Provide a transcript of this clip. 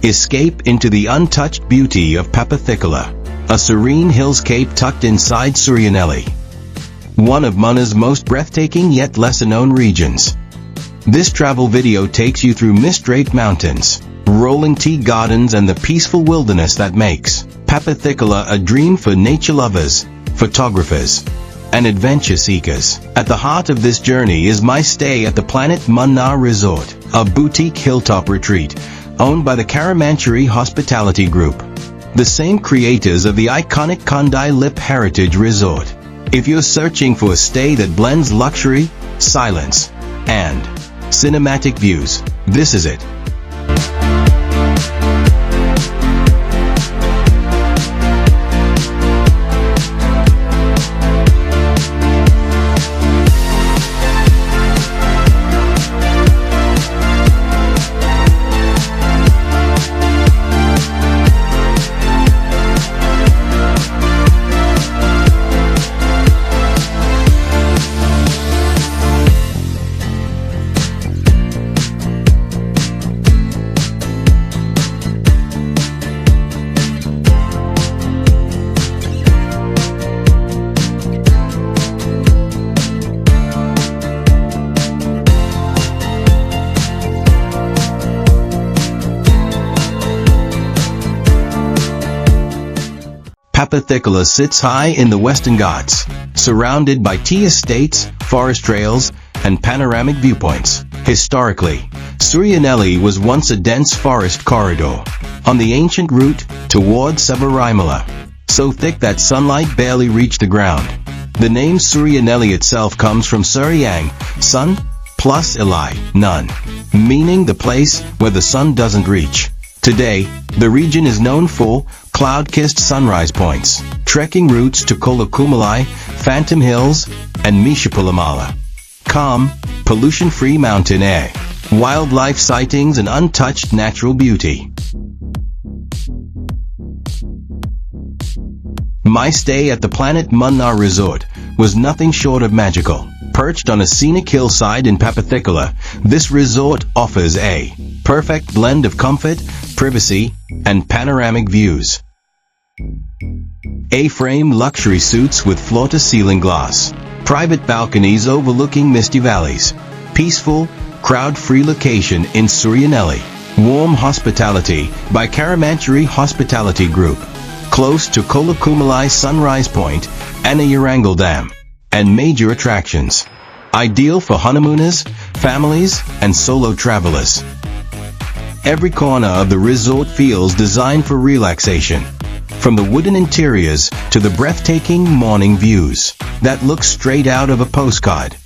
Escape into the untouched beauty of Pappathichola, a serene hillscape tucked inside Suryanelli, one of Munnar's most breathtaking yet lesser-known regions. This travel video takes you through mist-draped mountains, rolling tea gardens and the peaceful wilderness that makes Pappathichola a dream for nature lovers, photographers, and adventure seekers. At the heart of this journey is my stay at the Planet Munnar Resort, a boutique hilltop retreat owned by the Karumancherry Hospitality Group, the same creators of the iconic Kondai Lip Heritage Resort. If you're searching for a stay that blends luxury, silence, and cinematic views, this is it. Pappathichola sits high in the Western Ghats, surrounded by tea estates, forest trails, and panoramic viewpoints. Historically, Suryanelli was once a dense forest corridor on the ancient route toward Sabarimala, so thick that sunlight barely reached the ground. The name Suryanelli itself comes from Suryang, sun, plus Eli, none, meaning the place where the sun doesn't reach. Today, the region is known for cloud-kissed sunrise points, trekking routes to Kolakumalai, Phantom Hills, and Mishapulamala. Calm, pollution-free mountain air, wildlife sightings, and untouched natural beauty. My stay at the Planet Munnar Resort was nothing short of magical. Perched on a scenic hillside in Pappathichola, this resort offers a perfect blend of comfort, privacy, and panoramic views. A-frame luxury suites with floor-to-ceiling glass, private balconies overlooking Misty valleys, peaceful, crowd-free location in Suryanelli, warm hospitality by Karumancherry Hospitality Group, close to Kolakumalai Sunrise Point and a Yarangal Dam, and major attractions. Ideal for honeymooners, families, and solo travelers. Every corner of the resort feels designed for relaxation, from the wooden interiors to the breathtaking morning views that look straight out of a postcard.